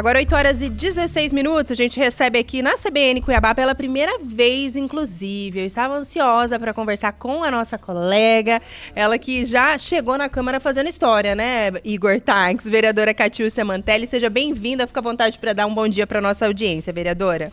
Agora 8 horas e 16 minutos, a gente recebe aqui na CBN Cuiabá pela primeira vez, inclusive. Eu estava ansiosa para conversar com a nossa colega, ela que já chegou na Câmara fazendo história, né, Igor Tax, vereadora Catiúcia Mantelli. Seja bem-vinda, fica à vontade para dar um bom dia para nossa audiência, vereadora.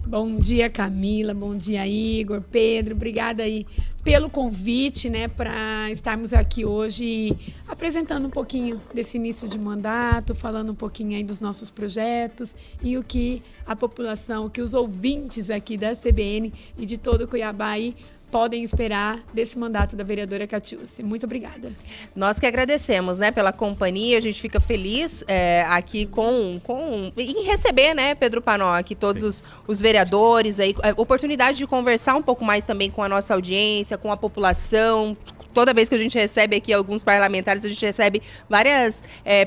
Bom dia, Camila, bom dia, Igor, Pedro, obrigada aí pelo convite, né, para estarmos aqui hoje apresentando um pouquinho desse início de mandato, falando um pouquinho aí dos nossos projetos e o que a população, o que os ouvintes aqui da CBN e de todo o Cuiabá aí podem esperar desse mandato da vereadora Catiúcia. Muito obrigada. Nós que agradecemos, né, pela companhia. A gente fica feliz aqui em receber, né, Pedro Panoc, todos os vereadores, aí, a oportunidade de conversar um pouco mais também com a nossa audiência, com a população. Toda vez que a gente recebe aqui alguns parlamentares, a gente recebe várias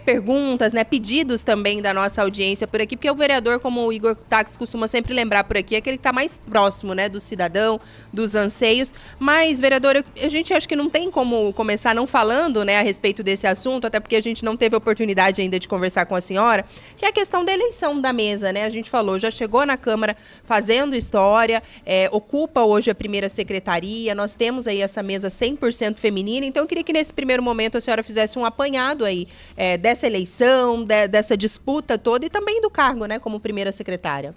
perguntas, né, pedidos também da nossa audiência por aqui, porque o vereador, como o Igor Tax costuma sempre lembrar por aqui, é aquele que está mais próximo, né, do cidadão, dos anseios. Mas, vereador, a gente acho que não tem como começar não falando, né, a respeito desse assunto, até porque a gente não teve oportunidade ainda de conversar com a senhora, que é a questão da eleição da mesa, né? A gente falou, já chegou na Câmara fazendo história, ocupa hoje a primeira secretaria, nós temos aí essa mesa 100% feminina, então eu queria que nesse primeiro momento a senhora fizesse um apanhado aí dessa eleição, dessa disputa toda e também do cargo, né, como primeira secretária.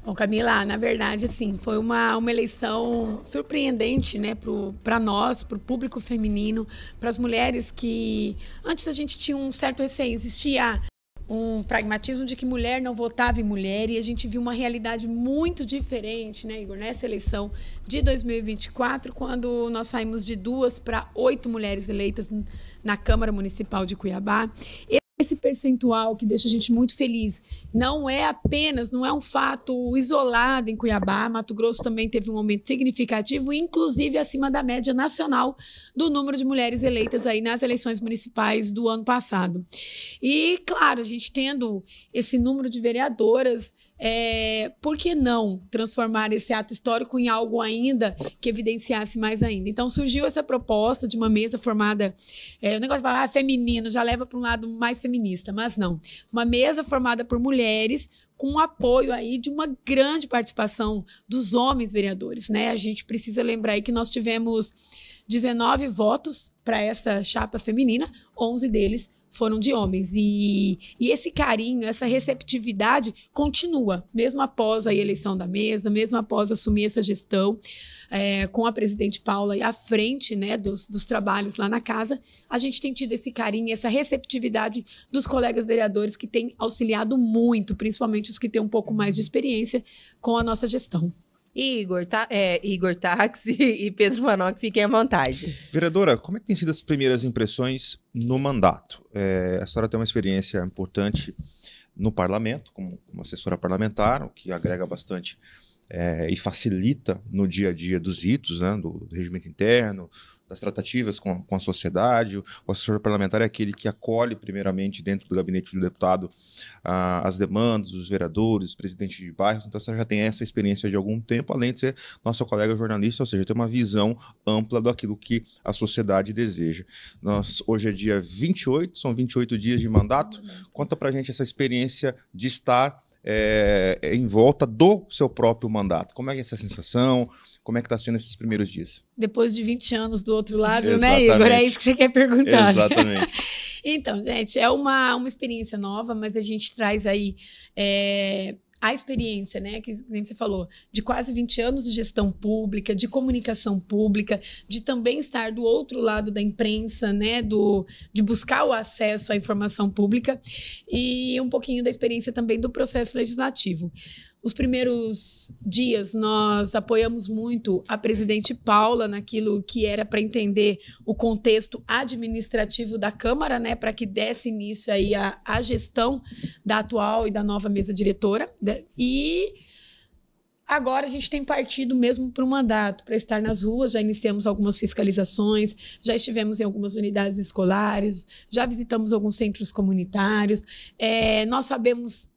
Bom, Camila, na verdade, assim, foi uma eleição surpreendente, né, para nós, para o público feminino, para as mulheres que antes a gente tinha um certo receio, existia um pragmatismo de que mulher não votava em mulher, e a gente viu uma realidade muito diferente, né, Igor, nessa eleição de 2024, quando nós saímos de 2 para 8 mulheres eleitas na Câmara Municipal de Cuiabá. Esse percentual que deixa a gente muito feliz não é um fato isolado em Cuiabá. Mato Grosso também teve um aumento significativo, inclusive acima da média nacional do número de mulheres eleitas aí nas eleições municipais do ano passado. E, claro, a gente tendo esse número de vereadoras, por que não transformar esse ato histórico em algo ainda que evidenciasse mais ainda? Então surgiu essa proposta de uma mesa formada, o negócio de falar feminino já leva para um lado mais feminista, mas não. Uma mesa formada por mulheres com apoio aí de uma grande participação dos homens vereadores, né? A gente precisa lembrar aí que nós tivemos 19 votos para essa chapa feminina, 11 deles foram de homens. E esse carinho, essa receptividade continua, mesmo após a eleição da mesa, mesmo após assumir essa gestão, com a presidente Paula à frente, né, dos trabalhos lá na casa, a gente tem tido esse carinho, essa receptividade dos colegas vereadores que têm auxiliado muito, principalmente os que têm um pouco mais de experiência com a nossa gestão. Igor Tax e Pedro Panoc, fiquem à vontade. Vereadora, como é que tem sido as primeiras impressões no mandato? A senhora tem uma experiência importante no parlamento, como assessora parlamentar, o que agrega bastante e facilita no dia a dia dos ritos, né, do regimento interno, das tratativas com a sociedade. O assessor parlamentar é aquele que acolhe primeiramente dentro do gabinete do deputado as demandas dos vereadores, dos presidentes de bairros. Então você já tem essa experiência de algum tempo, além de ser nossa colega jornalista, ou seja, tem uma visão ampla daquilo que a sociedade deseja. Hoje é dia 28, são 28 dias de mandato. Conta pra gente essa experiência de estar em volta do seu próprio mandato. Como é que é essa sensação? Como é que está sendo esses primeiros dias? Depois de 20 anos do outro lado, Exatamente. Né, Igor? É isso que você quer perguntar. Exatamente. Então, gente, é uma experiência nova, mas a gente traz aí a experiência, né, que nem você falou, de quase 20 anos de gestão pública, de comunicação pública, de também estar do outro lado da imprensa, né, de buscar o acesso à informação pública, e um pouquinho da experiência também do processo legislativo. Os primeiros dias nós apoiamos muito a presidente Paula naquilo que era para entender o contexto administrativo da Câmara, né, para que desse início aí a gestão da atual e da nova mesa diretora. E agora a gente tem partido mesmo para o mandato, para estar nas ruas. Já iniciamos algumas fiscalizações, já estivemos em algumas unidades escolares, já visitamos alguns centros comunitários. Nós sabemos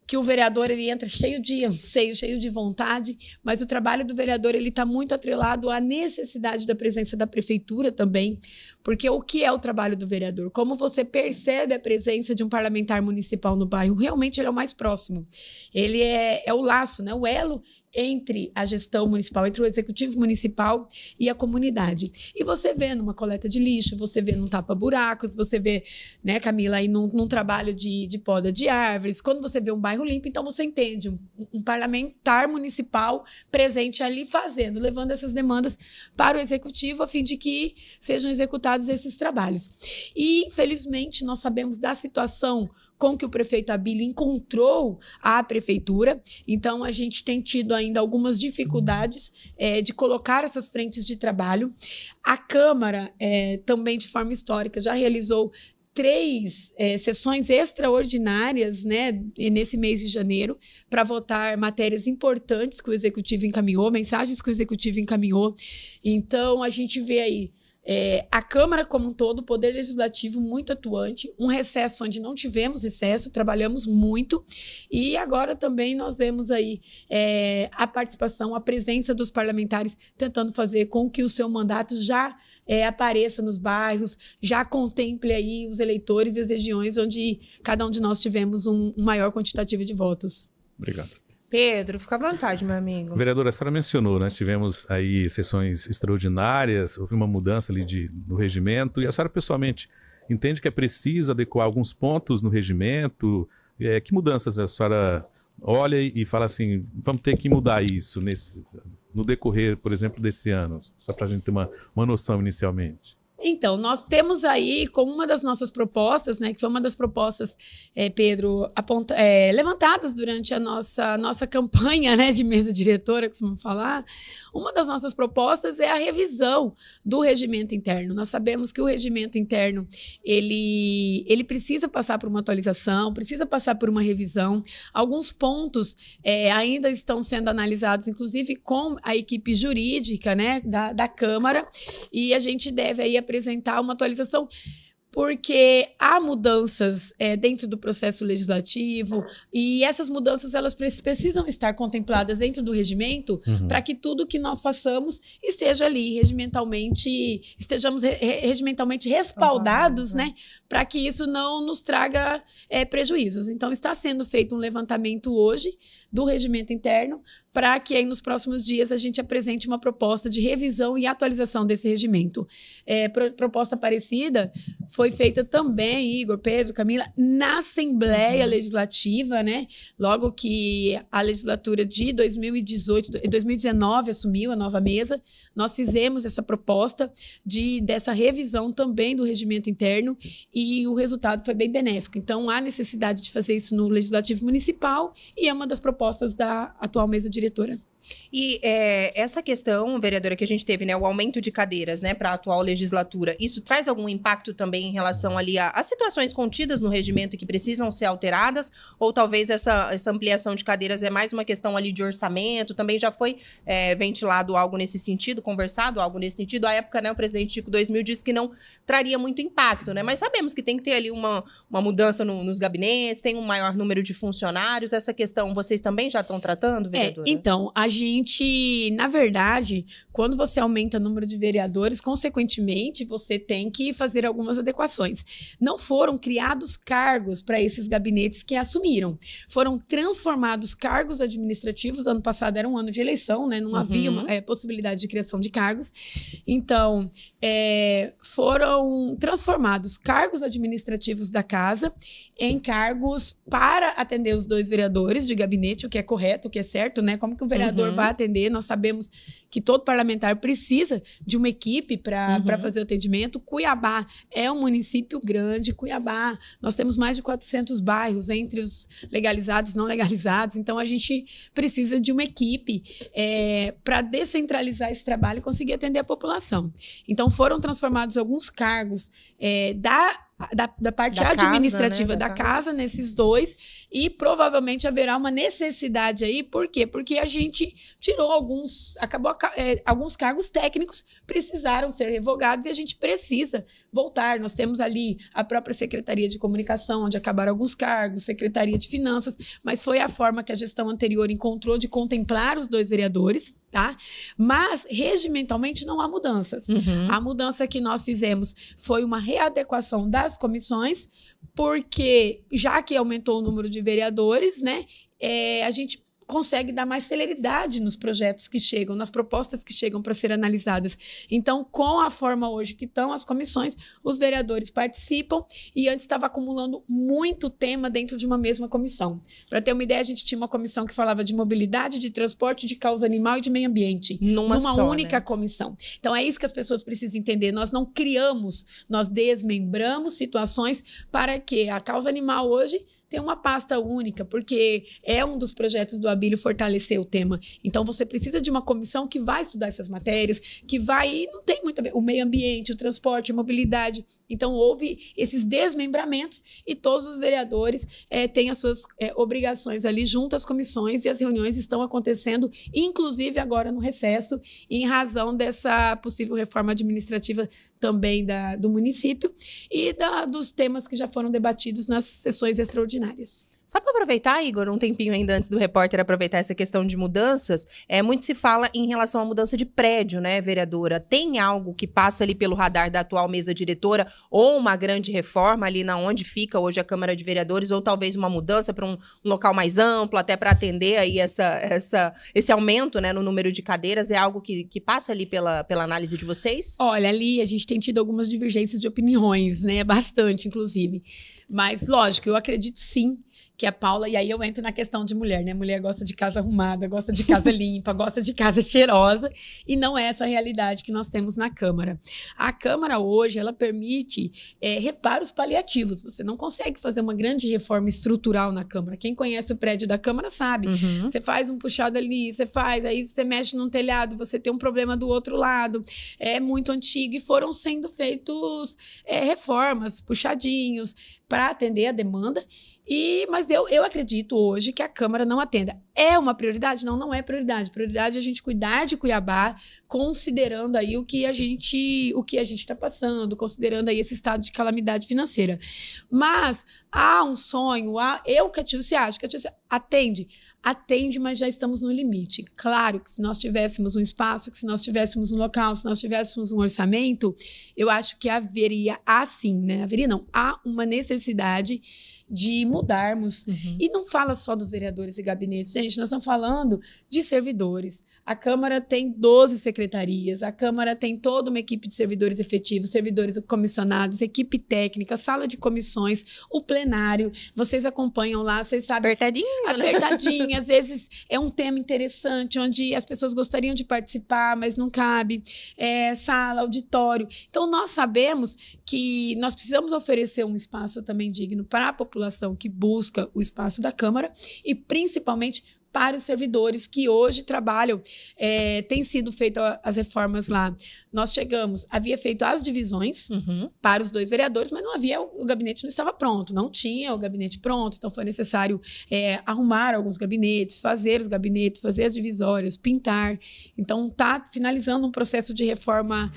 que o vereador ele entra cheio de anseio, cheio de vontade, mas o trabalho do vereador ele está muito atrelado à necessidade da presença da prefeitura também, porque o que é o trabalho do vereador? Como você percebe a presença de um parlamentar municipal no bairro? Realmente ele é o mais próximo. Ele é o laço, né? O elo entre a gestão municipal, entre o executivo municipal e a comunidade. E você vê numa coleta de lixo, você vê num tapa-buracos, você vê, né, Camila, aí num trabalho de poda de árvores, quando você vê um bairro limpo, então você entende um parlamentar municipal presente ali fazendo, levando essas demandas para o executivo a fim de que sejam executados esses trabalhos. E, infelizmente, nós sabemos da situação com que o prefeito Abílio encontrou a prefeitura, então a gente tem tido ainda algumas dificuldades de colocar essas frentes de trabalho. A Câmara, também de forma histórica, já realizou 3 sessões extraordinárias, né, nesse mês de janeiro, para votar matérias importantes que o Executivo encaminhou, mensagens que o Executivo encaminhou. Então, a gente vê aí a Câmara como um todo, o Poder Legislativo muito atuante, um recesso onde não tivemos recesso, trabalhamos muito, e agora também nós vemos aí a participação, a presença dos parlamentares tentando fazer com que o seu mandato já apareça nos bairros, já contemple aí os eleitores e as regiões onde cada um de nós tivemos um maior quantitativo de votos. Obrigado. Pedro, fica à vontade, meu amigo. Vereadora, a senhora mencionou, né? Tivemos aí sessões extraordinárias, houve uma mudança ali no regimento, e a senhora pessoalmente entende que é preciso adequar alguns pontos no regimento? Que mudanças a senhora olha e fala assim, vamos ter que mudar isso no decorrer, por exemplo, desse ano? Só para a gente ter uma noção inicialmente. Então, nós temos aí, como uma das nossas propostas, né, que foi uma das propostas, Pedro, levantadas durante a nossa campanha, né, de mesa diretora, que vamos falar, uma das nossas propostas é a revisão do regimento interno. Nós sabemos que o regimento interno, ele precisa passar por uma atualização, precisa passar por uma revisão. Alguns pontos ainda estão sendo analisados, inclusive com a equipe jurídica, né, da Câmara, e a gente deve aí apresentar uma atualização, porque há mudanças dentro do processo legislativo, e essas mudanças elas precisam estar contempladas dentro do regimento, para que tudo que nós façamos esteja ali estejamos regimentalmente respaldados, né, para que isso não nos traga prejuízos. Então, está sendo feito um levantamento hoje do regimento interno, para que aí nos próximos dias a gente apresente uma proposta de revisão e atualização desse regimento. Proposta parecida foi feita também, Igor, Pedro, Camila, na Assembleia Legislativa, né? Logo que a legislatura de 2019 assumiu a nova mesa, nós fizemos essa proposta dessa revisão também do regimento interno, e o resultado foi bem benéfico. Então, há necessidade de fazer isso no Legislativo Municipal, e é uma das propostas da atual mesa diretora. E essa questão, vereadora, que a gente teve, né, o aumento de cadeiras, né, para a atual legislatura, isso traz algum impacto também em relação ali às situações contidas no regimento que precisam ser alteradas? Ou talvez essa ampliação de cadeiras é mais uma questão ali de orçamento? Também já foi ventilado algo nesse sentido, conversado algo nesse sentido? À época, né, o presidente Chico 2000 disse que não traria muito impacto, né? Mas sabemos que tem que ter ali uma mudança nos gabinetes, tem um maior número de funcionários. Essa questão vocês também já estão tratando, vereadora? Então, a gente, na verdade, quando você aumenta o número de vereadores, consequentemente, você tem que fazer algumas adequações. Não foram criados cargos para esses gabinetes que assumiram. Foram transformados cargos administrativos. Ano passado era um ano de eleição, né? Não havia possibilidade de criação de cargos. Então, foram transformados cargos administrativos da casa em cargos para atender os 2 vereadores de gabinete, o que é correto, o que é certo, né? Como que o vereador vai atender? Nós sabemos que todo parlamentar precisa de uma equipe para fazer o atendimento. Cuiabá é um município grande. Cuiabá, nós temos mais de 400 bairros, entre os legalizados e não legalizados. Então, a gente precisa de uma equipe para descentralizar esse trabalho e conseguir atender a população. Então, foram transformados alguns cargos da da parte Da casa, administrativa né? da casa nesses dois, e provavelmente haverá uma necessidade aí, por quê? Porque a gente tirou alguns cargos técnicos precisaram ser revogados e a gente precisa voltar. Nós temos ali a própria Secretaria de Comunicação, onde acabaram alguns cargos, Secretaria de Finanças, mas foi a forma que a gestão anterior encontrou de contemplar os dois vereadores, tá? Mas, regimentalmente, não há mudanças. A mudança que nós fizemos foi uma readequação das comissões, porque, já que aumentou o número de vereadores, né, a gente consegue dar mais celeridade nos projetos que chegam, nas propostas que chegam para ser analisadas. Então, com a forma hoje que estão as comissões, os vereadores participam e antes estava acumulando muito tema dentro de uma mesma comissão. Para ter uma ideia, a gente tinha uma comissão que falava de mobilidade, de transporte, de causa animal e de meio ambiente. Numa só, única né? comissão. Então, é isso que as pessoas precisam entender. Nós não criamos, nós desmembramos situações para que a causa animal hoje tem uma pasta única, porque é um dos projetos do Abílio fortalecer o tema. Então, você precisa de uma comissão que vai estudar essas matérias, que vai... E não tem muito a ver. O meio ambiente, o transporte, a mobilidade. Então, houve esses desmembramentos e todos os vereadores têm as suas obrigações ali junto às comissões e as reuniões estão acontecendo, inclusive agora no recesso, em razão dessa possível reforma administrativa também do município e dos temas que já foram debatidos nas sessões extraordinárias. Só para aproveitar, Igor, um tempinho ainda antes do repórter aproveitar essa questão de mudanças, muito se fala em relação à mudança de prédio, né, vereadora? Tem algo que passa ali pelo radar da atual mesa diretora ou uma grande reforma ali na onde fica hoje a Câmara de Vereadores ou talvez uma mudança para um local mais amplo, até para atender aí esse aumento, né, no número de cadeiras? É algo que passa ali pela análise de vocês? Olha, ali a gente tem tido algumas divergências de opiniões, né? Bastante, inclusive. Mas, lógico, eu acredito sim que a Paula, e aí eu entro na questão de mulher, né? Mulher gosta de casa arrumada, gosta de casa limpa, gosta de casa cheirosa, e não é essa a realidade que nós temos na Câmara. A Câmara hoje, ela permite reparos paliativos. Você não consegue fazer uma grande reforma estrutural na Câmara. Quem conhece o prédio da Câmara sabe. Você faz um puxado ali, aí você mexe num telhado, você tem um problema do outro lado. É muito antigo e foram sendo feitos reformas, puxadinhos, para atender a demanda. Mas eu acredito hoje que a Câmara não atenda. É uma prioridade? Não, não é prioridade. Prioridade é a gente cuidar de Cuiabá, considerando aí o que a gente está passando, considerando aí esse estado de calamidade financeira. Mas há um sonho, Catiúcia, acho que a Catiúcia atende, mas já estamos no limite. Claro que se nós tivéssemos um espaço, que se nós tivéssemos um local, se nós tivéssemos um orçamento, eu acho que haveria, né? Há uma necessidade de mudarmos. E não fala só dos vereadores e gabinetes, gente, nós estamos falando de servidores. A Câmara tem 12 secretarias, a Câmara tem toda uma equipe de servidores efetivos, servidores comissionados, equipe técnica, sala de comissões, o plenário, vocês acompanham lá, vocês sabem. Apertadinho, às vezes é um tema interessante, onde as pessoas gostariam de participar, mas não cabe, sala, auditório. Então, nós sabemos que nós precisamos oferecer um espaço também digno para a população que busca o espaço da Câmara e, principalmente, para os servidores que hoje trabalham. Tem sido feitas as reformas lá. Nós havia feito as divisões para os dois vereadores, mas o gabinete não estava pronto, não tinha o gabinete pronto, então foi necessário arrumar alguns gabinetes, fazer os gabinetes, fazer as divisórias, pintar. Então, está finalizando um processo de reforma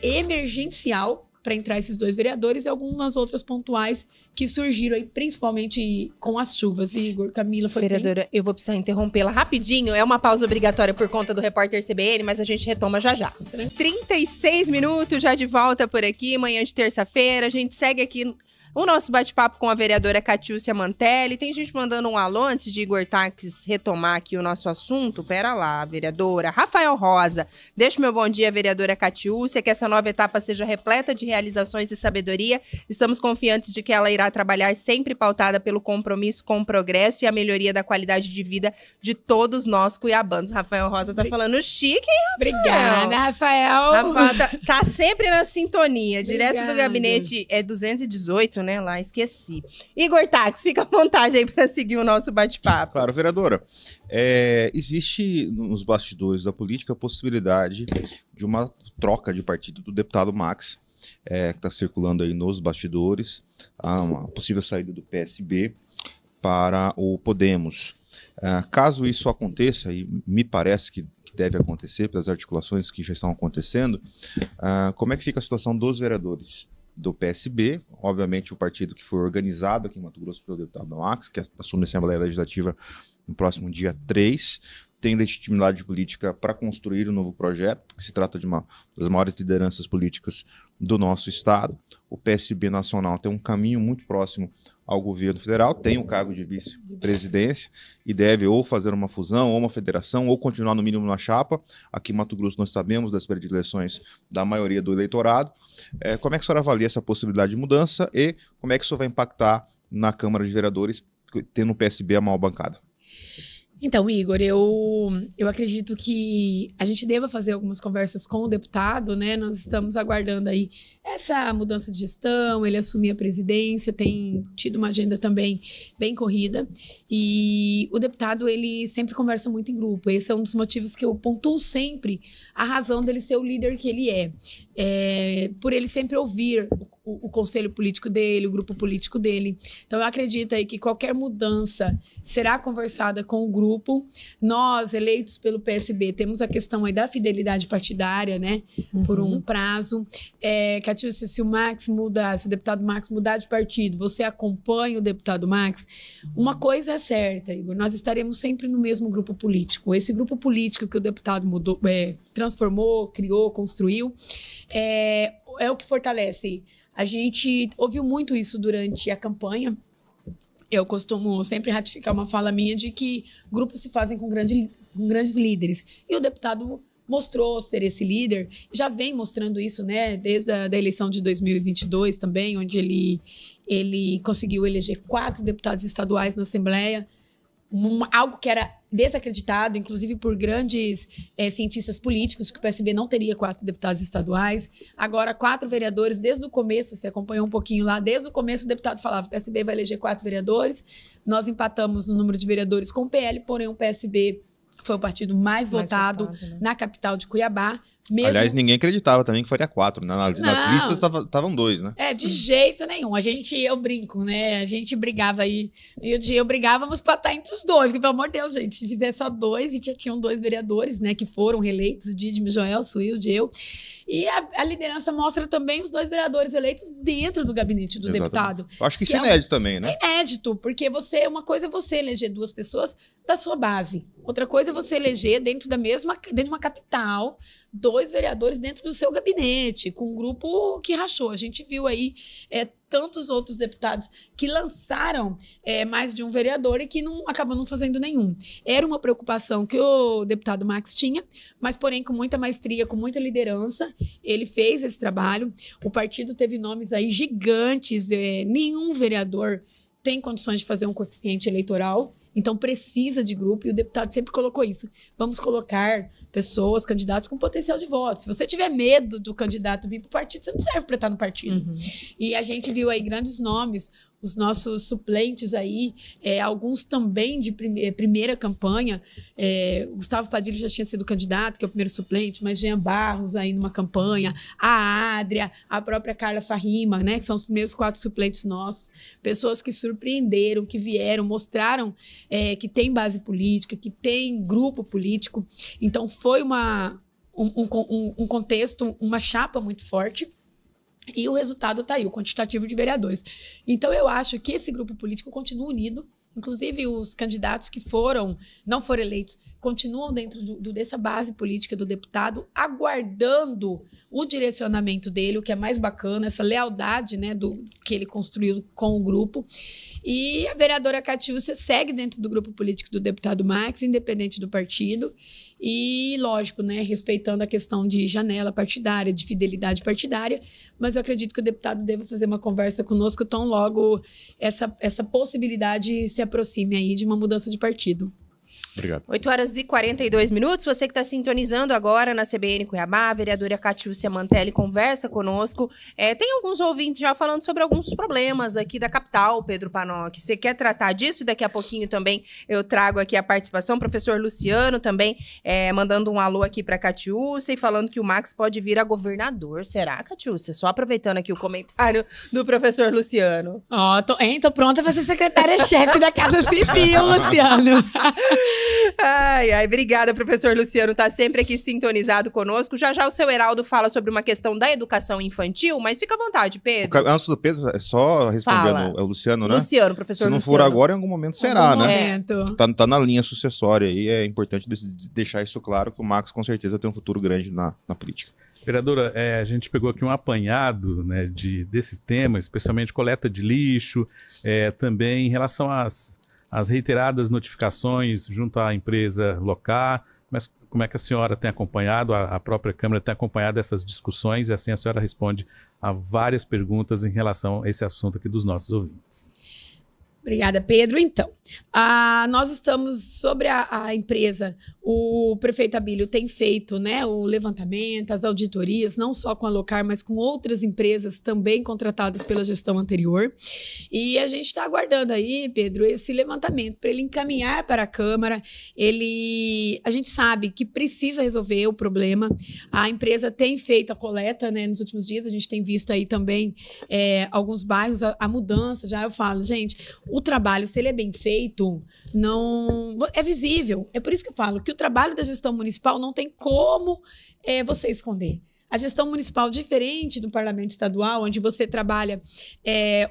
emergencial para entrar esses dois vereadores e algumas outras pontuais que surgiram aí, principalmente com as chuvas. Igor, Camila, foi vereadora, eu vou precisar interrompê-la rapidinho. É uma pausa obrigatória por conta do repórter CBN, mas a gente retoma já já. 36 minutos já de volta por aqui, manhã de terça-feira. A gente segue aqui o nosso bate-papo com a vereadora Catiúcia Mantelli. Tem gente mandando um alô antes de Igor Taques retomar aqui o nosso assunto. Pera lá, vereadora. Rafael Rosa, deixa o meu bom dia, vereadora Catiúcia, que essa nova etapa seja repleta de realizações e sabedoria. Estamos confiantes de que ela irá trabalhar sempre pautada pelo compromisso com o progresso e a melhoria da qualidade de vida de todos nós cuiabanos. Rafael Rosa tá falando chique, hein, Rafael? Obrigada, Rafael. Rafael tá sempre na sintonia. Direto do gabinete 218, né? Lá, esqueci. Igor Taques, fica à vontade aí para seguir o nosso bate-papo. Claro, vereadora. Existe nos bastidores da política a possibilidade de uma troca de partido do deputado Max que está circulando aí nos bastidores, há uma possível saída do PSB para o Podemos. Caso isso aconteça, e me parece que deve acontecer pelas articulações que já estão acontecendo, como é que fica a situação dos vereadores do PSB? Obviamente o partido que foi organizado aqui em Mato Grosso pelo deputado Max, que assume a Assembleia Legislativa no próximo dia 3, tem legitimidade política para construir um novo projeto, porque se trata de uma das maiores lideranças políticas do nosso estado. O PSB nacional tem um caminho muito próximo ao governo federal, tem o cargo de vice-presidência e deve ou fazer uma fusão, ou uma federação, ou continuar no mínimo na chapa. Aqui em Mato Grosso nós sabemos das predileções da maioria do eleitorado. Como é que a senhora avalia essa possibilidade de mudança e como é que isso vai impactar na Câmara de Vereadores, tendo o PSB a maior bancada? Então, Igor, eu acredito que a gente deva fazer algumas conversas com o deputado, né? Nós estamos aguardando aí essa mudança de gestão, ele assumir a presidência, tem tido uma agenda também bem corrida. E o deputado, ele sempre conversa muito em grupo. Esse é um dos motivos que eu pontuo sempre a razão dele ser o líder que ele é. Por ele sempre ouvir o conselho político dele, o grupo político dele. Então, eu acredito aí que qualquer mudança será conversada com o grupo. Nós, eleitos pelo PSB, temos a questão aí da fidelidade partidária, né? Por um prazo. Catiúcia, se o deputado Max mudar de partido, você acompanha o deputado Max? Uma coisa é certa, Igor, nós estaremos sempre no mesmo grupo político. Esse grupo político que o deputado transformou, criou, construiu, é o que fortalece. A gente ouviu muito isso durante a campanha. Eu costumo sempre ratificar uma fala minha de que grupos se fazem com grandes líderes. E o deputado mostrou ser esse líder, já vem mostrando isso, né? Desde a eleição de 2022 também, onde ele conseguiu eleger 4 deputados estaduais na Assembleia. Algo que era desacreditado, inclusive por grandes cientistas políticos, que o PSB não teria 4 deputados estaduais. Agora, 4 vereadores, desde o começo, você acompanhou um pouquinho lá, desde o começo o deputado falava, o PSB vai eleger 4 vereadores. Nós empatamos no número de vereadores com o PL, porém o PSB foi o partido mais votado né? Na capital de Cuiabá. Aliás, ninguém acreditava também que faria 4, né? Nas listas estavam 2, né? De jeito nenhum. Eu brinco, né? A gente brigava aí. Eu brigávamos para estar entre os 2, porque, pelo amor de Deus, gente, se fizer só 2, e já tinham 2 vereadores, né? Que foram reeleitos, o Didme, Joel, Suílde, eu. E a liderança mostra também os 2 vereadores eleitos dentro do gabinete do deputado. Eu acho que isso é inédito também, né? É inédito, porque uma coisa é você eleger 2 pessoas da sua base. Outra coisa é você eleger dentro de uma capital 2 vereadores dentro do seu gabinete, com um grupo que rachou. A gente viu aí tantos outros deputados que lançaram mais de um vereador e que acabam não fazendo nenhum. Era uma preocupação que o deputado Max tinha, mas, porém, com muita maestria, com muita liderança, ele fez esse trabalho. O partido teve nomes aí gigantes, nenhum vereador tem condições de fazer um coeficiente eleitoral, então precisa de grupo, e o deputado sempre colocou isso. Vamos colocar pessoas, candidatos com potencial de voto. Se você tiver medo do candidato vir para o partido, você não serve para estar no partido. E a gente viu aí grandes nomes, os nossos suplentes aí, alguns também de primeira campanha. Gustavo Padilha já tinha sido candidato, que é o primeiro suplente, mas Jean Barros aí numa campanha, a Adria, a própria Carla Farrima, né, que são os primeiros 4 suplentes nossos. Pessoas que surpreenderam, que vieram, mostraram que tem base política, que tem grupo político. Então, foi um contexto, uma chapa muito forte. E o resultado está aí, o quantitativo de vereadores. Então, eu acho que esse grupo político continua unido. Inclusive, os candidatos que não foram eleitos, continuam dentro dessa base política do deputado, aguardando o direcionamento dele, o que é mais bacana, essa lealdade, né, que ele construiu com o grupo. E a vereadora Catiúcia segue dentro do grupo político do deputado Max, independente do partido. E, lógico, né, respeitando a questão de janela partidária, de fidelidade partidária, mas eu acredito que o deputado deva fazer uma conversa conosco tão logo essa possibilidade se aproxime aí de uma mudança de partido. Obrigado. 8h42. Você que está sintonizando agora na CBN Cuiabá, a vereadora Catiúcia Mantelli conversa conosco. Tem alguns ouvintes já falando sobre alguns problemas aqui da capital, Pedro Panock. Você quer tratar disso? Daqui a pouquinho também eu trago aqui a participação. Professor Luciano também mandando um alô aqui para Catiúcia e falando que o Max pode vir a governador. Será, Catiúcia? Só aproveitando aqui o comentário do professor Luciano. Tô pronta para ser secretária-chefe da Casa Civil, Luciano. Ai, obrigada, professor Luciano, tá sempre aqui sintonizado conosco. Já o seu Heraldo fala sobre uma questão da educação infantil, mas fica à vontade, Pedro. Antes do Pedro, é só respondendo, é o Luciano, né? Luciano, professor Luciano. Se não for agora, em algum momento será, né? Momento. Tá na linha sucessória e é importante deixar isso claro, que o Max com certeza tem um futuro grande na política. Vereadora, a gente pegou aqui um apanhado, né, desse tema, especialmente coleta de lixo, também em relação às reiteradas notificações junto à empresa local. Mas como é que a senhora tem acompanhado, a própria Câmara tem acompanhado essas discussões, e assim a senhora responde a várias perguntas em relação a esse assunto aqui dos nossos ouvintes. Obrigada, Pedro. Então, nós estamos sobre a empresa. O prefeito Abílio tem feito, né, o levantamento, as auditorias, não só com a Locar, mas com outras empresas também contratadas pela gestão anterior. E a gente está aguardando aí, Pedro, esse levantamento para ele encaminhar para a Câmara. A gente sabe que precisa resolver o problema. A empresa tem feito a coleta, né, nos últimos dias. A gente tem visto aí também alguns bairros, a mudança. Já eu falo, gente, o trabalho, se ele é bem feito, não é visível. É por isso que eu falo que o trabalho da gestão municipal não tem como você esconder. A gestão municipal, diferente do parlamento estadual, onde você trabalha,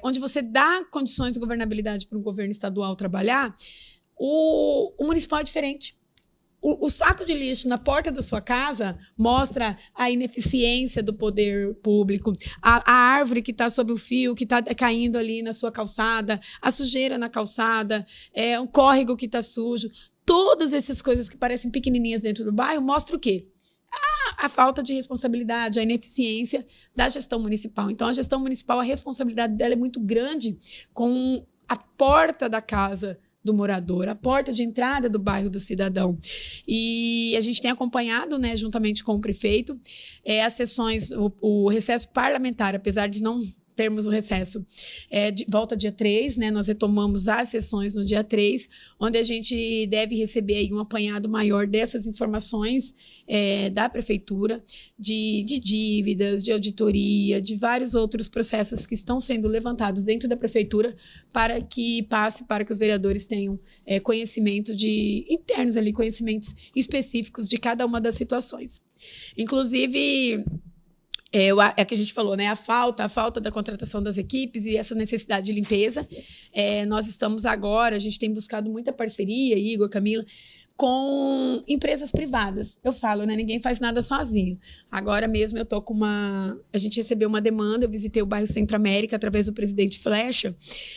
onde você dá condições de governabilidade para um governo estadual trabalhar, o municipal é diferente. O saco de lixo na porta da sua casa mostra a ineficiência do poder público, a árvore que está sob o fio, que está caindo ali na sua calçada, a sujeira na calçada, um córrego que está sujo. Todas essas coisas que parecem pequenininhas dentro do bairro mostram o quê? A falta de responsabilidade, a ineficiência da gestão municipal. Então, a gestão municipal, a responsabilidade dela é muito grande com a porta da casa do morador, a porta de entrada do bairro do cidadão. E a gente tem acompanhado, né, juntamente com o prefeito, as sessões, o recesso parlamentar, apesar de não termos o recesso, volta dia 3, né, nós retomamos as sessões no dia 3, onde a gente deve receber aí um apanhado maior dessas informações da prefeitura, de dívidas, de auditoria, de vários outros processos que estão sendo levantados dentro da prefeitura para que os vereadores tenham conhecimento internos ali, conhecimentos específicos de cada uma das situações. Inclusive, é que a gente falou, né? A falta da contratação das equipes e essa necessidade de limpeza. Nós estamos agora, a gente tem buscado muita parceria, Igor, Camila, com empresas privadas. Eu falo, né? Ninguém faz nada sozinho. Agora mesmo eu tô com a gente recebeu uma demanda, eu visitei o bairro Centro América através do presidente Flecha,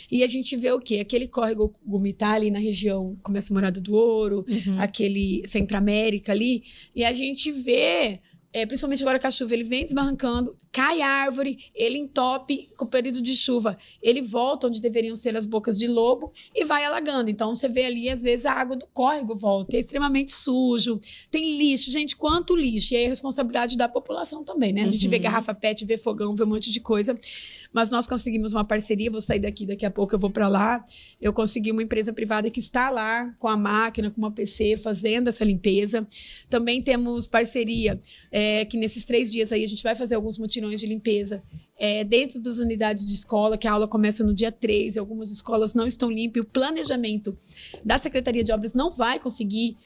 e a gente vê o quê? Aquele córrego Gumitá ali na região, começa Morada do Ouro, aquele Centro América ali, e a gente vê... principalmente agora com a chuva, ele vem desbarrancando, cai árvore, ele entope com o período de chuva, ele volta onde deveriam ser as bocas de lobo e vai alagando. Então, você vê ali, às vezes, a água do córrego volta, é extremamente sujo, tem lixo. Gente, quanto lixo? E aí é a responsabilidade da população também, né? A gente vê garrafa PET, vê fogão, vê um monte de coisa, mas nós conseguimos uma parceria, vou sair daqui a pouco eu vou para lá, eu consegui uma empresa privada que está lá com a máquina, com uma PC, fazendo essa limpeza. Também temos parceria, que nesses 3 dias aí a gente vai fazer alguns mutirões de limpeza dentro das unidades de escola, que a aula começa no dia 3, algumas escolas não estão limpas, e o planejamento da Secretaria de Obras não vai conseguir,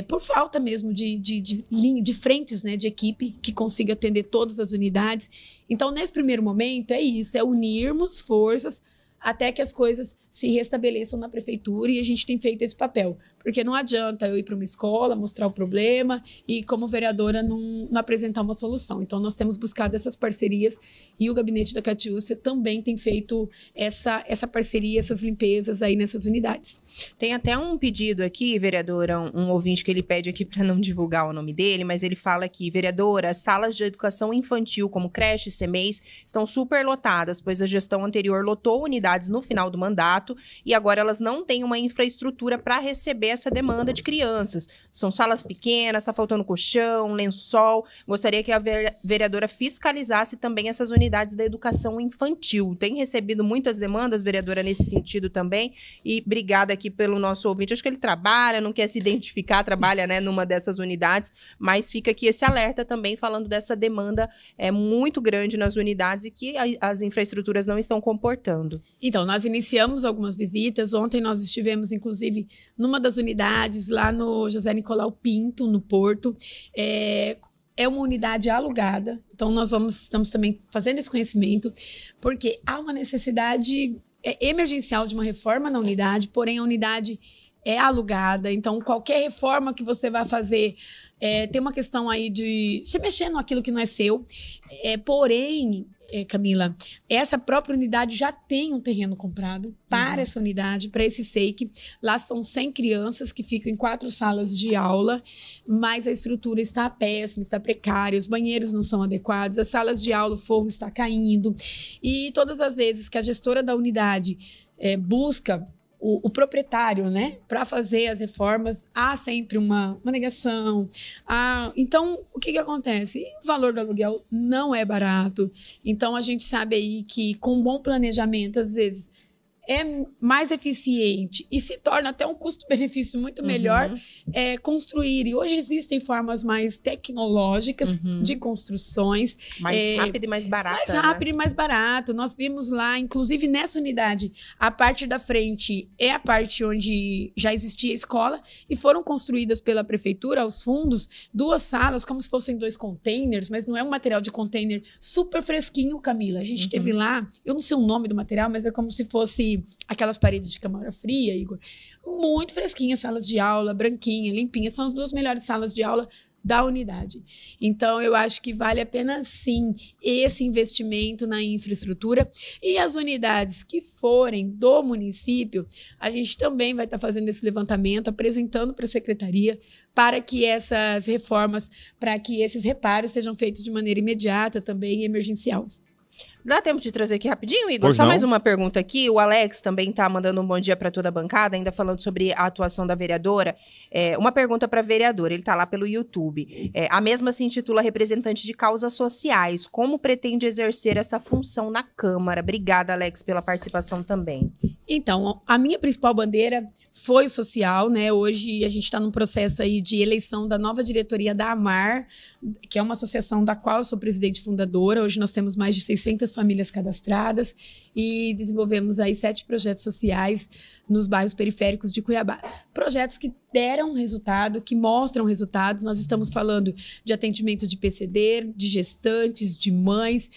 por falta mesmo de frentes, né, de equipe que consiga atender todas as unidades. Então, nesse primeiro momento, é isso, é unirmos forças até que as coisas se restabeleçam na prefeitura, e a gente tem feito esse papel. Porque não adianta eu ir para uma escola, mostrar o problema e, como vereadora, não apresentar uma solução. Então, nós temos buscado essas parcerias, e o gabinete da Catiúcia também tem feito essa parceria, essas limpezas aí nessas unidades. Tem até um pedido aqui, vereadora, um ouvinte que ele pede aqui para não divulgar o nome dele, mas ele fala aqui: vereadora, as salas de educação infantil, como creche e CMEIs, estão super lotadas, pois a gestão anterior lotou unidades no final do mandato. mandato, e agora elas não têm uma infraestrutura para receber essa demanda de crianças. São salas pequenas, está faltando colchão, lençol. Gostaria que a vereadora fiscalizasse também essas unidades da educação infantil. Tem recebido muitas demandas, vereadora, nesse sentido também, e obrigada aqui pelo nosso ouvinte. Acho que ele trabalha, não quer se identificar, trabalha, né, numa dessas unidades, mas fica aqui esse alerta também falando dessa demanda muito grande nas unidades e que as infraestruturas não estão comportando. Então, nós iniciamos algumas visitas. Ontem nós estivemos, inclusive, numa das unidades lá no José Nicolau Pinto, no Porto. É uma unidade alugada, então nós estamos também fazendo esse conhecimento, porque há uma necessidade emergencial de uma reforma na unidade, porém a unidade é alugada, então qualquer reforma que você vai fazer tem uma questão aí de se mexer naquilo que não é seu, porém, Camila, essa própria unidade já tem um terreno comprado para essa unidade, para esse SEIC. Lá são 100 crianças que ficam em 4 salas de aula, mas a estrutura está péssima, está precária, os banheiros não são adequados, as salas de aula, o forro está caindo. E todas as vezes que a gestora da unidade busca o proprietário, né, para fazer as reformas, há sempre uma negação. Então, o que acontece? O valor do aluguel não é barato. Então, a gente sabe aí que com um bom planejamento, às vezes, é mais eficiente e se torna até um custo-benefício muito melhor construir. E hoje existem formas mais tecnológicas de construções. Mais rápido e mais barato. Mais rápido e mais barato. Nós vimos lá, inclusive nessa unidade, a parte da frente é a parte onde já existia escola e foram construídas pela prefeitura, aos fundos, 2 salas, como se fossem 2 containers, mas não é um material de container super fresquinho, Camila. A gente teve lá, eu não sei o nome do material, mas é como se fosse aquelas paredes de câmara fria, Igor. Muito fresquinha, salas de aula, branquinha, limpinha. São as 2 melhores salas de aula da unidade. Então, eu acho que vale a pena, sim, esse investimento na infraestrutura. E as unidades que forem do município, a gente também vai estar fazendo esse levantamento, apresentando para a secretaria, para que essas reformas, para que esses reparos sejam feitos de maneira imediata também e emergencial. Dá tempo de trazer aqui rapidinho, Igor? Pois Só não. mais uma pergunta aqui. O Alex também está mandando um bom dia para toda a bancada, ainda falando sobre a atuação da vereadora. Uma pergunta para a vereadora, ele está lá pelo YouTube. A mesma se intitula representante de causas sociais. Como pretende exercer essa função na Câmara? Obrigada, Alex, pela participação também. Então, a minha principal bandeira foi o social, né? Hoje a gente está num processo aí de eleição da nova diretoria da AMAR, que é uma associação da qual eu sou presidente fundadora. Hoje nós temos mais de 600 famílias cadastradas e desenvolvemos aí 7 projetos sociais nos bairros periféricos de Cuiabá. Projetos que deram resultado, que mostram resultados. Nós estamos falando de atendimento de PCD, de gestantes, de mães,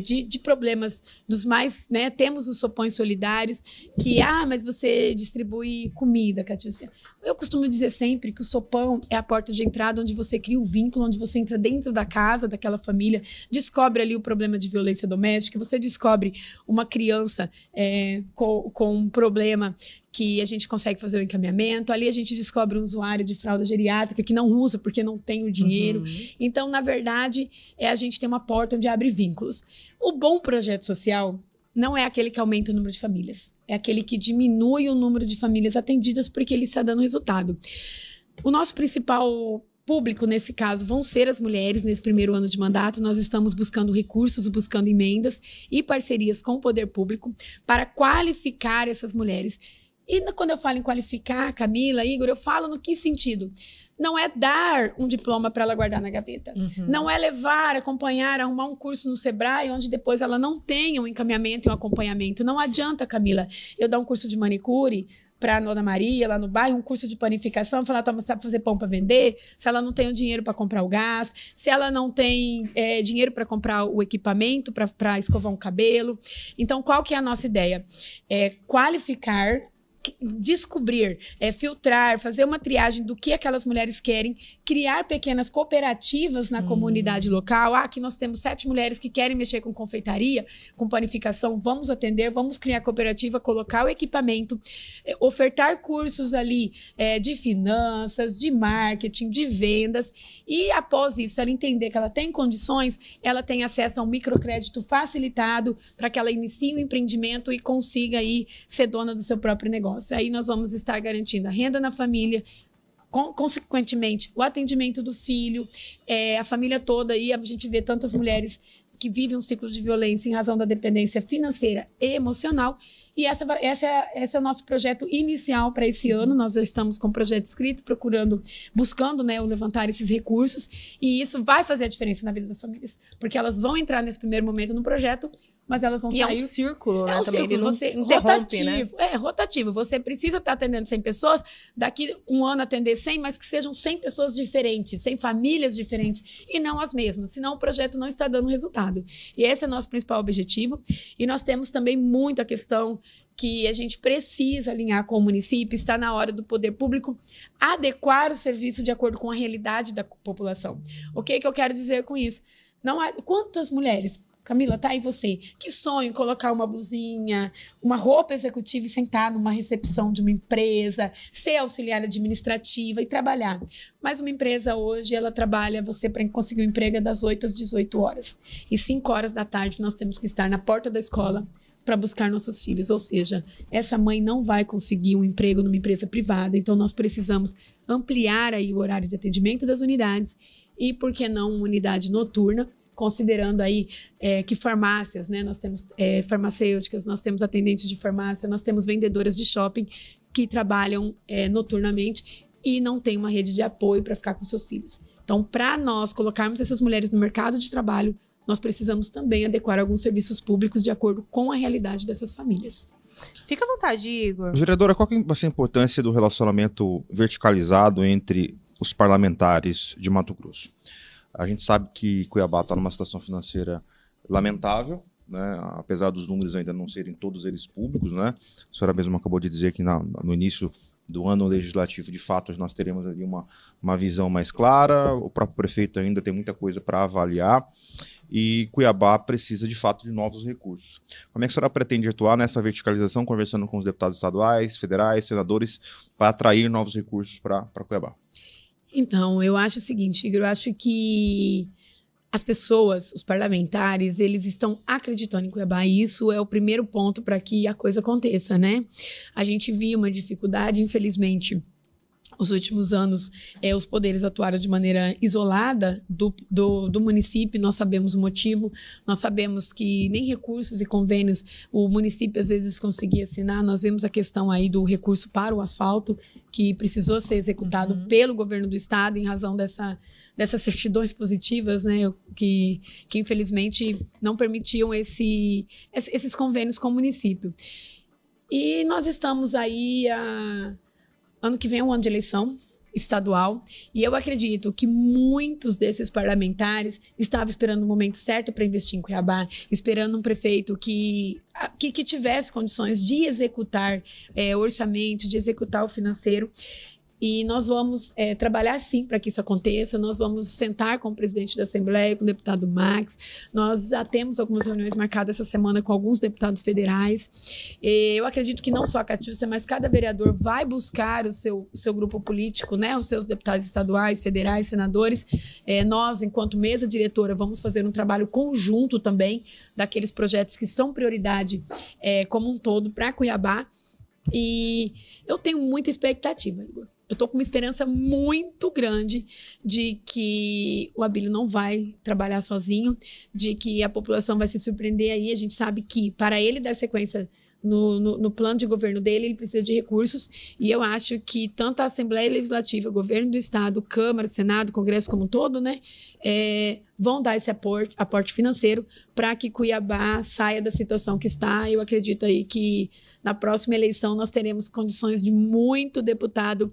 de problemas dos mais, né? Temos os sopões solidários, que, mas você distribui comida, Catiúcia. Eu costumo dizer sempre que o sopão é a porta de entrada onde você cria o vínculo, onde você entra dentro da casa daquela família, descobre ali o problema de violência doméstica, você descobre uma criança com um problema que a gente consegue fazer o encaminhamento. Ali a gente descobre um usuário de fralda geriátrica que não usa porque não tem o dinheiro. Então, na verdade, a gente tem uma porta onde abre vínculos. O bom projeto social não é aquele que aumenta o número de famílias. É aquele que diminui o número de famílias atendidas porque ele está dando resultado. O nosso principal público, nesse caso, vão ser as mulheres. Nesse primeiro ano de mandato, nós estamos buscando recursos, buscando emendas e parcerias com o poder público para qualificar essas mulheres. E quando eu falo em qualificar, Camila, Igor, eu falo no que sentido? Não é dar um diploma para ela guardar na gaveta. Não é levar, acompanhar, arrumar um curso no Sebrae, onde depois ela não tenha um encaminhamento e um acompanhamento. Não adianta, Camila, eu dar um curso de manicure para a Dona Maria, lá no bairro, um curso de panificação, falar, toma, sabe fazer pão para vender? Se ela não tem o dinheiro para comprar o gás, se ela não tem dinheiro para comprar o equipamento para escovar um cabelo. Então, qual que é a nossa ideia? É qualificar descobrir, filtrar, fazer uma triagem do que aquelas mulheres querem, criar pequenas cooperativas na comunidade local. Aqui nós temos 7 mulheres que querem mexer com confeitaria, com panificação, vamos atender, vamos criar cooperativa, colocar o equipamento, ofertar cursos ali de finanças, de marketing, de vendas, e após isso, ela entender que ela tem condições, ela tem acesso a um microcrédito facilitado para que ela inicie um empreendimento e consiga aí ser dona do seu próprio negócio. Aí nós vamos estar garantindo a renda na família, consequentemente, o atendimento do filho, a família toda. Aí a gente vê tantas mulheres que vivem um ciclo de violência em razão da dependência financeira e emocional. E esse é o nosso projeto inicial para esse ano. Nós já estamos com o projeto escrito, buscando, né, levantar esses recursos. E isso vai fazer a diferença na vida das famílias. Porque elas vão entrar nesse primeiro momento no projeto, mas elas vão sair... E é um círculo, né? É um também círculo, ele não interrompe, rotativo. né? Rotativo. Você precisa estar atendendo 100 pessoas, daqui um ano atender 100, mas que sejam 100 pessoas diferentes, 100 famílias diferentes, e não as mesmas. Senão o projeto não está dando resultado. E esse é o nosso principal objetivo. E nós temos também muito a questão que a gente precisa alinhar com o município. Está na hora do poder público adequar o serviço de acordo com a realidade da população. O que eu quero dizer com isso? Quantas mulheres... Camila, tá aí você, que sonha em colocar uma blusinha, uma roupa executiva e sentar numa recepção de uma empresa, ser auxiliar administrativa e trabalhar. Mas uma empresa hoje, ela trabalha você para conseguir um emprego das 8 às 18 horas. E 5 horas da tarde nós temos que estar na porta da escola para buscar nossos filhos. Ou seja, essa mãe não vai conseguir um emprego numa empresa privada, então nós precisamos ampliar aí o horário de atendimento das unidades e, por que não, uma unidade noturna, considerando aí que farmácias, né? Nós temos farmacêuticas, nós temos atendentes de farmácia, nós temos vendedoras de shopping que trabalham noturnamente e não tem uma rede de apoio para ficar com seus filhos. Então, para nós colocarmos essas mulheres no mercado de trabalho, nós precisamos também adequar alguns serviços públicos de acordo com a realidade dessas famílias. Fica à vontade, Igor. Vereadora, qual que vai ser a importância do relacionamento verticalizado entre os parlamentares de Mato Grosso? A gente sabe que Cuiabá está numa situação financeira lamentável, né? Apesar dos números ainda não serem todos eles públicos, né? A senhora mesmo acabou de dizer que no início do ano legislativo, de fato, nós teremos ali uma visão mais clara. O próprio prefeito ainda tem muita coisa para avaliar e Cuiabá precisa, de fato, de novos recursos. Como é que a senhora pretende atuar nessa verticalização, conversando com os deputados estaduais, federais, senadores, para atrair novos recursos para Cuiabá? Então, eu acho o seguinte, Igor, eu acho que as pessoas, os parlamentares, eles estão acreditando em Cuiabá e isso é o primeiro ponto para que a coisa aconteça, né? A gente via uma dificuldade, infelizmente, os últimos anos, os poderes atuaram de maneira isolada do município, nós sabemos o motivo, nós sabemos que nem recursos e convênios o município às vezes conseguia assinar, nós vemos a questão aí do recurso para o asfalto, que precisou ser executado pelo governo do estado em razão dessas certidões positivas, né, que infelizmente não permitiam esses convênios com o município. E nós estamos aí ano que vem é um ano de eleição estadual e eu acredito que muitos desses parlamentares estavam esperando o momento certo para investir em Cuiabá, esperando um prefeito que tivesse condições de executar orçamento, de executar o financeiro. E nós vamos trabalhar, sim, para que isso aconteça. Nós vamos sentar com o presidente da Assembleia, com o deputado Max. Nós já temos algumas reuniões marcadas essa semana com alguns deputados federais. Eu acredito que não só a Catiúcia, mas cada vereador vai buscar o seu grupo político, né? Os seus deputados estaduais, federais, senadores. Nós, enquanto mesa diretora, vamos fazer um trabalho conjunto também daqueles projetos que são prioridade como um todo para Cuiabá. E eu tenho muita expectativa, Igor. Eu estou com uma esperança muito grande de que o Abílio não vai trabalhar sozinho, de que a população vai se surpreender aí. A gente sabe que, para ele dar sequência no plano de governo dele, ele precisa de recursos. E eu acho que tanto a Assembleia Legislativa, o governo do Estado, Câmara, Senado, Congresso como um todo, né, vão dar esse aporte financeiro para que Cuiabá saia da situação que está. Eu acredito aí que na próxima eleição nós teremos condições de muito deputado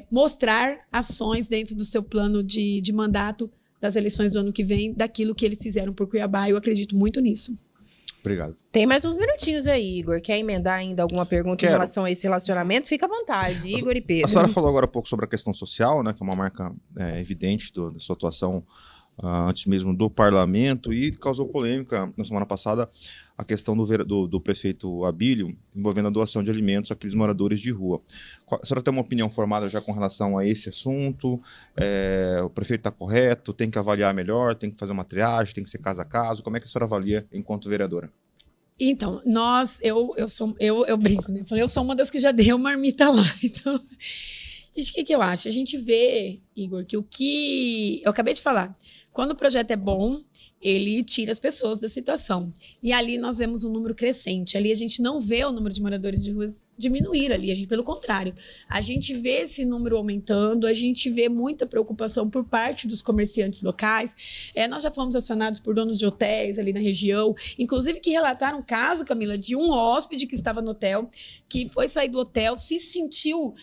mostrar ações dentro do seu plano de mandato das eleições do ano que vem, daquilo que eles fizeram por Cuiabá. Eu acredito muito nisso. Obrigado. Tem mais uns minutinhos aí, Igor. Quer emendar ainda alguma pergunta em relação a esse relacionamento? Fica à vontade, Igor e Pedro. A senhora falou agora há pouco sobre a questão social, né, que é uma marca evidente da sua atuação antes mesmo do parlamento, e causou polêmica na semana passada a questão do prefeito Abílio envolvendo a doação de alimentos àqueles moradores de rua. A senhora tem uma opinião formada já com relação a esse assunto? O prefeito está correto? Tem que avaliar melhor? Tem que fazer uma triagem? Tem que ser caso a caso? Como é que a senhora avalia enquanto vereadora? Então, eu brinco, né? Eu sou uma das que já deu marmita lá. Então, gente, o que eu acho? A gente vê, Igor, que o que eu acabei de falar, quando o projeto é bom, ele tira as pessoas da situação. E ali nós vemos um número crescente. Ali a gente não vê o número de moradores de ruas diminuir ali. Pelo contrário, a gente vê esse número aumentando, a gente vê muita preocupação por parte dos comerciantes locais. Nós já fomos acionados por donos de hotéis ali na região, inclusive que relataram um caso, Camila, de um hóspede que estava no hotel, que foi sair do hotel, se sentiu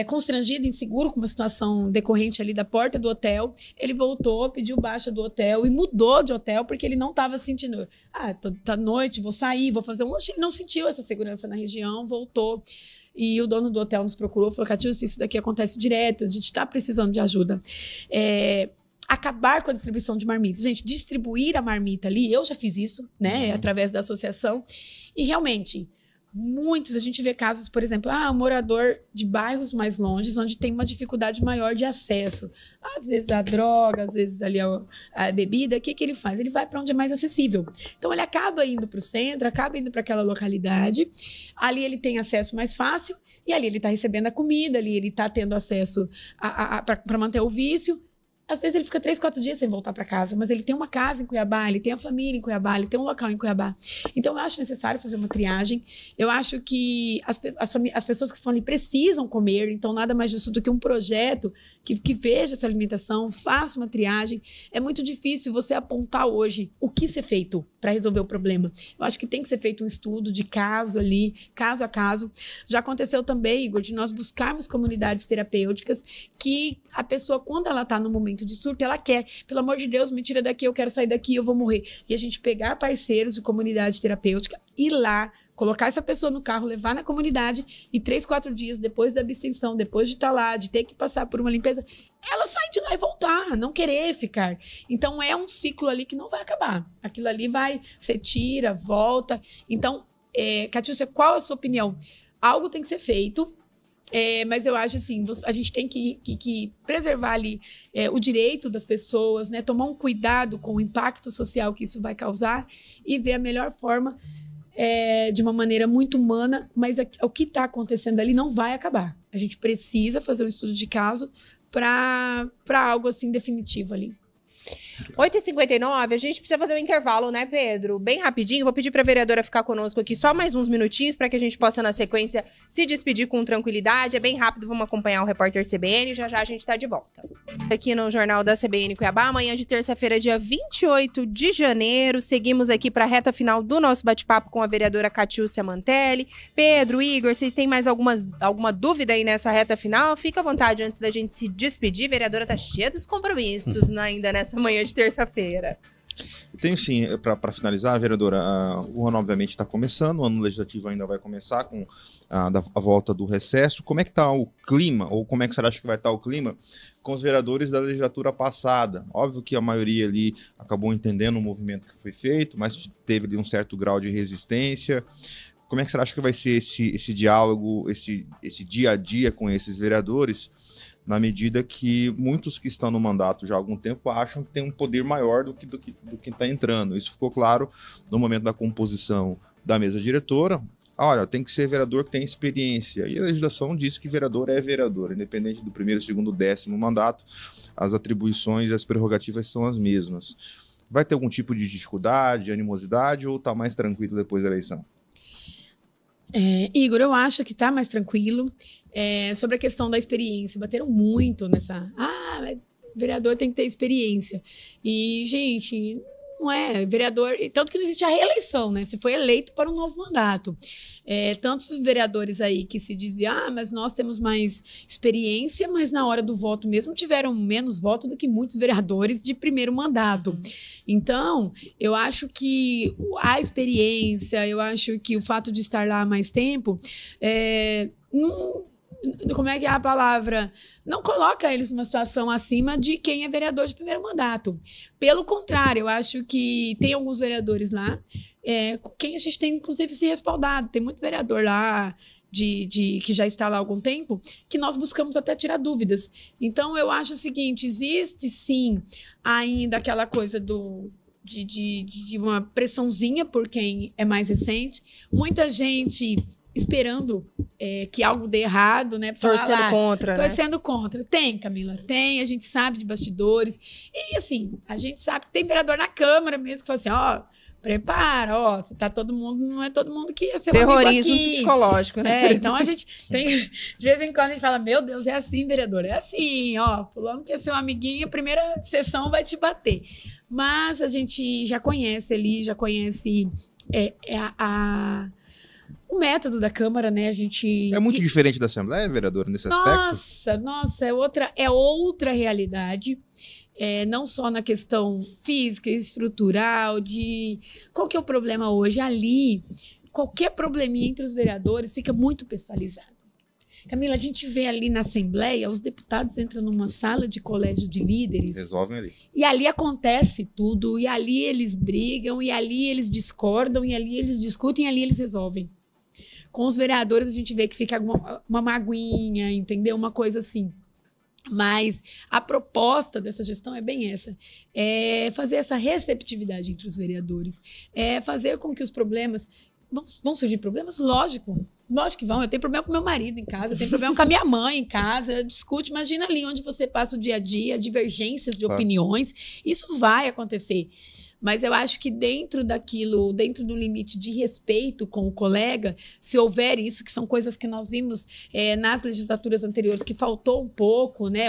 constrangido, inseguro com uma situação decorrente ali da porta do hotel. Ele voltou, pediu baixa do hotel e mudou de hotel porque ele não estava sentindo, tá noite, vou sair, vou fazer um lanche. Ele não sentiu essa segurança na região, voltou. E o dono do hotel nos procurou, falou, Catiúcia, isso daqui acontece direto, a gente está precisando de ajuda. Acabar com a distribuição de marmitas. Gente, distribuir a marmita ali, eu já fiz isso, né, através da associação, e realmente a gente vê casos, por exemplo, um morador de bairros mais longes, onde tem uma dificuldade maior de acesso. Às vezes a droga, às vezes ali a bebida, o que ele faz? Ele vai para onde é mais acessível. Então ele acaba indo para o centro, acaba indo para aquela localidade, ali ele tem acesso mais fácil, e ali ele está recebendo a comida, ali ele está tendo acesso para manter o vício. Às vezes ele fica 3, 4 dias sem voltar para casa, mas ele tem uma casa em Cuiabá, ele tem a família em Cuiabá, ele tem um local em Cuiabá. Então, eu acho necessário fazer uma triagem. Eu acho que as pessoas que estão ali precisam comer, então nada mais justo do que um projeto que veja essa alimentação, faça uma triagem. É muito difícil você apontar hoje o que ser feito para resolver o problema. Eu acho que tem que ser feito um estudo de caso ali, caso a caso. Já aconteceu também, Igor, de nós buscarmos comunidades terapêuticas que a pessoa, quando ela está no momento de surto, ela quer, pelo amor de Deus, me tira daqui, eu quero sair daqui, eu vou morrer. E a gente pegar parceiros de comunidade terapêutica, ir lá, colocar essa pessoa no carro, levar na comunidade e 3, 4 dias depois da abstenção, depois de estar lá, de ter que passar por uma limpeza, ela sai de lá e voltar, não querer ficar. Então é um ciclo ali que não vai acabar. Aquilo ali você tira, volta. Então, Catiúcia, qual a sua opinião? Algo tem que ser feito. Mas eu acho assim, a gente tem que preservar ali o direito das pessoas, né? Tomar um cuidado com o impacto social que isso vai causar e ver a melhor forma de uma maneira muito humana, mas o que está acontecendo ali não vai acabar. A gente precisa fazer um estudo de caso para algo assim definitivo ali. 8h59, a gente precisa fazer um intervalo, né, Pedro? Bem rapidinho, vou pedir para a vereadora ficar conosco aqui só mais uns minutinhos para que a gente possa, na sequência, se despedir com tranquilidade. É bem rápido, vamos acompanhar o repórter CBN, já a gente está de volta. Aqui no Jornal da CBN Cuiabá, amanhã de terça-feira, dia 28 de janeiro, seguimos aqui para a reta final do nosso bate-papo com a vereadora Catiúcia Mantelli. Pedro, Igor, vocês têm mais alguma dúvida aí nessa reta final? Fica à vontade antes da gente se despedir. A vereadora tá cheia dos compromissos ainda nessa manhã de terça-feira. Tenho sim, para finalizar, vereadora, o ano obviamente está começando, o ano legislativo ainda vai começar com a volta do recesso. Como é que está o clima, ou como é que você acha que vai estar o clima com os vereadores da legislatura passada? Óbvio que a maioria ali acabou entendendo o movimento que foi feito, mas teve ali um certo grau de resistência. Como é que você acha que vai ser esse diálogo, esse dia a dia com esses vereadores, na medida que muitos que estão no mandato já há algum tempo acham que tem um poder maior do que está entrando? Isso ficou claro no momento da composição da mesa diretora. Olha, tem que ser vereador que tem experiência. E a legislação diz que vereador é vereador, independente do primeiro, segundo, 10º mandato, as atribuições e as prerrogativas são as mesmas. Vai ter algum tipo de dificuldade, de animosidade, ou está mais tranquilo depois da eleição? Igor, eu acho que está mais tranquilo. Sobre a questão da experiência, bateram muito nessa... mas vereador tem que ter experiência. E, gente, Não é vereador, tanto que não existe a reeleição, né? Você foi eleito para um novo mandato. Tantos vereadores aí que se diziam, mas nós temos mais experiência, mas na hora do voto mesmo tiveram menos voto do que muitos vereadores de primeiro mandato. Então, eu acho que a experiência, eu acho que o fato de estar lá há mais tempo, como é que é a palavra? Não coloca eles numa situação acima de quem é vereador de primeiro mandato. Pelo contrário, eu acho que tem alguns vereadores lá, com quem a gente tem, inclusive, se respaldado. Tem muito vereador lá que já está lá há algum tempo, que nós buscamos até tirar dúvidas. Então, eu acho o seguinte, existe, sim, ainda aquela coisa de uma pressãozinha por quem é mais recente. Muita gente esperando que algo dê errado, né? Torcendo contra, né? Torcendo contra. Tem, Camila, tem. A gente sabe de bastidores. E, assim, a gente sabe que tem vereador na Câmara mesmo que fala assim, ó, prepara, tá todo mundo, não é todo mundo que ia ser terrorismo aqui. Psicológico, né? Então a gente tem, de vez em quando a gente fala, meu Deus, é assim, vereador, é assim, fulano que é seu amiguinho, a primeira sessão vai te bater. Mas a gente já conhece ali, já conhece o método da Câmara, né? A gente... É muito diferente da Assembleia, vereador, nesse aspecto? Nossa, é outra realidade. Não só na questão física, estrutural, qual que é o problema hoje? Ali, qualquer probleminha entre os vereadores fica muito pessoalizado. Camila, a gente vê ali na Assembleia, os deputados entram numa sala de colégio de líderes. Resolvem ali. E ali acontece tudo, e ali eles brigam, e ali eles discordam, e ali eles discutem, e ali eles resolvem. Com os vereadores a gente vê que fica uma magoinha, entendeu? Uma coisa assim. Mas a proposta dessa gestão é bem essa. É fazer essa receptividade entre os vereadores. É fazer com que os problemas... Vão surgir problemas? Lógico que vão. Eu tenho problema com meu marido em casa, eu tenho problema com a minha mãe em casa. Discute, imagina ali onde você passa o dia a dia, divergências de opiniões. Isso vai acontecer. Mas eu acho que dentro do limite de respeito com o colega, se houver isso, que são coisas que nós vimos nas legislaturas anteriores, que faltou um pouco, né?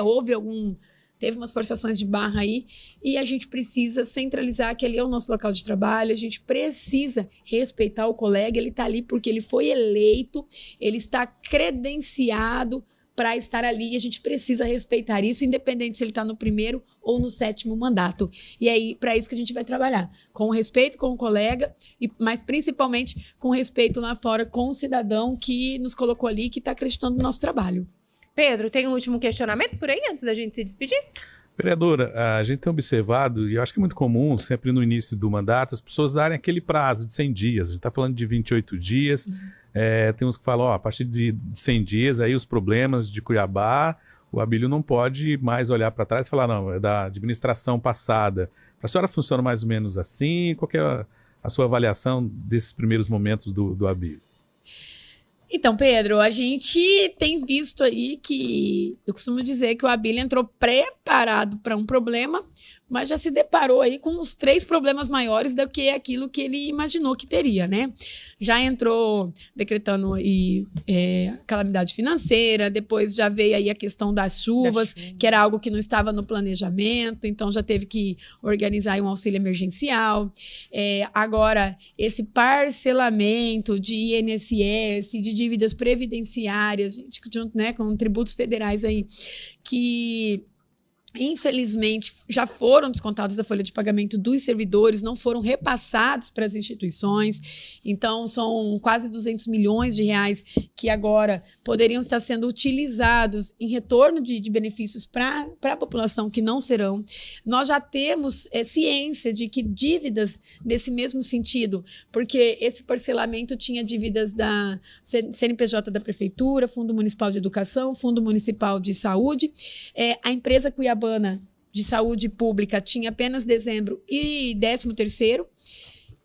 Teve umas forçações de barra aí, e a gente precisa centralizar que ali é o nosso local de trabalho, a gente precisa respeitar o colega, ele está ali porque ele foi eleito, ele está credenciado para estar ali, e a gente precisa respeitar isso, independente se ele está no primeiro ou no 7º mandato. E aí, para isso que a gente vai trabalhar, com respeito com o colega, mas principalmente com respeito lá fora com o cidadão que nos colocou ali, que está acreditando no nosso trabalho. Pedro, tem um último questionamento por aí, antes da gente se despedir? Vereadora, a gente tem observado, e eu acho que é muito comum, sempre no início do mandato, as pessoas darem aquele prazo de 100 dias. A gente está falando de 28 dias, tem uns que falam, a partir de 100 dias, aí os problemas de Cuiabá, o Abílio não pode mais olhar para trás e falar, não, é da administração passada. Para a senhora funciona mais ou menos assim? Qual que é a sua avaliação desses primeiros momentos do Abílio? Então, Pedro, a gente tem visto aí que, eu costumo dizer que o Abílio entrou preparado para um problema, mas já se deparou aí com uns 3 problemas maiores do que aquilo que ele imaginou que teria, né? Já entrou decretando aí calamidade financeira, depois já veio aí a questão das chuvas, que era algo que não estava no planejamento, então já teve que organizar aí um auxílio emergencial. Agora, esse parcelamento de INSS, de dívidas previdenciárias, junto, né, com tributos federais aí, que infelizmente já foram descontados da folha de pagamento dos servidores, não foram repassados para as instituições. Então são quase 200 milhões de reais que agora poderiam estar sendo utilizados em retorno de benefícios para a população, que não serão. Nós já temos ciência de que dívidas nesse mesmo sentido, porque esse parcelamento tinha dívidas da CNPJ da Prefeitura, Fundo Municipal de Educação, Fundo Municipal de Saúde, a empresa Cuiabana de Saúde Pública tinha apenas dezembro e 13º,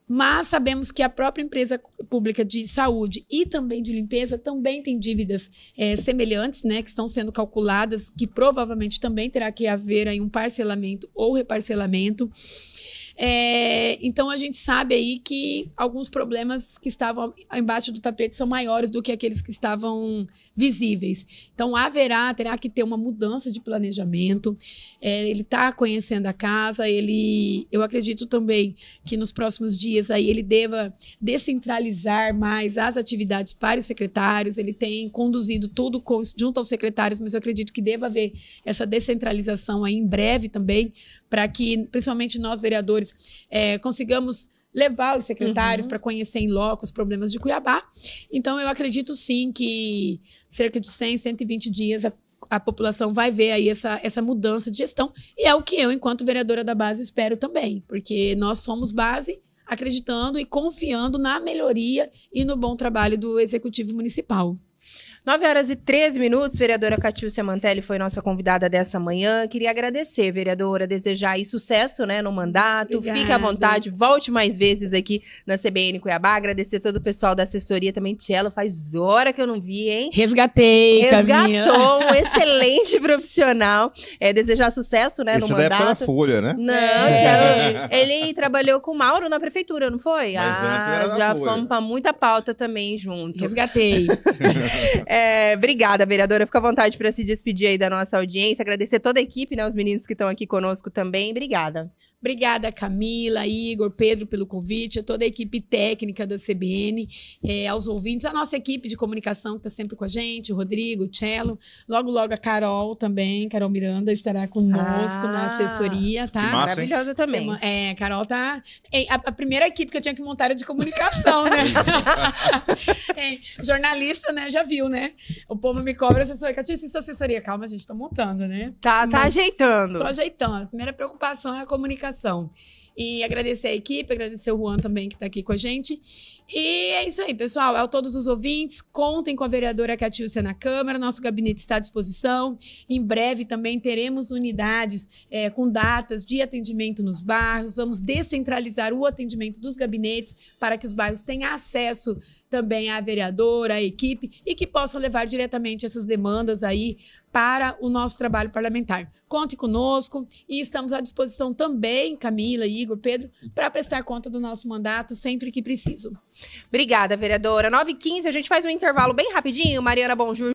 mas sabemos que a própria empresa pública de saúde e também de limpeza também tem dívidas semelhantes, né, que estão sendo calculadas, que provavelmente também terá que haver aí um parcelamento ou reparcelamento. Então, a gente sabe aí que alguns problemas que estavam embaixo do tapete são maiores do que aqueles que estavam visíveis. Então, terá que ter uma mudança de planejamento. Ele está conhecendo a casa, eu acredito também que nos próximos dias aí ele deva descentralizar mais as atividades para os secretários. Ele tem conduzido tudo junto aos secretários, mas eu acredito que deva haver essa descentralização aí em breve também, para que, principalmente nós, vereadores, consigamos levar os secretários para conhecer em loco os problemas de Cuiabá. Então, eu acredito sim que cerca de 100, 120 dias a população vai ver aí essa mudança de gestão, e é o que eu, enquanto vereadora da base, espero também, porque nós somos base acreditando e confiando na melhoria e no bom trabalho do Executivo Municipal. 9h13, vereadora Catiúcia Mantelli foi nossa convidada dessa manhã. Queria agradecer, vereadora, desejar aí sucesso, né, no mandato. Obrigada. Fique à vontade, volte mais vezes aqui na CBN Cuiabá. Agradecer todo o pessoal da assessoria também. Tchelo, faz hora que eu não vi, hein? Resgatou, um excelente profissional. Desejar sucesso, né, no mandato. Isso da época da Folha, né? Não, Tchelo, ele trabalhou com o Mauro na prefeitura, não foi? Mas antes era da já Folha. Fomos pra muita pauta também junto. Resgatei. Obrigada, vereadora. Fica à vontade para se despedir aí da nossa audiência. Agradecer toda a equipe, né? Os meninos que estão aqui conosco também. Obrigada. Obrigada, Camila, Igor, Pedro, pelo convite, a toda a equipe técnica da CBN, aos ouvintes, a nossa equipe de comunicação que está sempre com a gente, o Rodrigo, o Tchelo, logo a Carol também, Carol Miranda estará conosco na assessoria, tá? Que massa, maravilhosa também. A Carol tá... A primeira equipe que eu tinha que montar era de comunicação, né? Jornalista, né? Já viu, né? O povo me cobra assessoria. Catiúcia, isso é assessoria? Calma, gente, tô montando, né? Tá ajeitando. Tô ajeitando. A primeira preocupação é a comunicação. E agradecer a equipe, agradecer o Juan também, que está aqui com a gente. E é isso aí, pessoal. A todos os ouvintes, contem com a vereadora Catiúcia na Câmara. Nosso gabinete está à disposição. Em breve também teremos unidades com datas de atendimento nos bairros. Vamos descentralizar o atendimento dos gabinetes para que os bairros tenham acesso também à vereadora, à equipe, e que possam levar diretamente essas demandas aí para o nosso trabalho parlamentar. Conte conosco e estamos à disposição também, Camila, Igor, Pedro, para prestar conta do nosso mandato sempre que preciso. Obrigada, vereadora. 9h15, a gente faz um intervalo bem rapidinho. Mariana Bonjour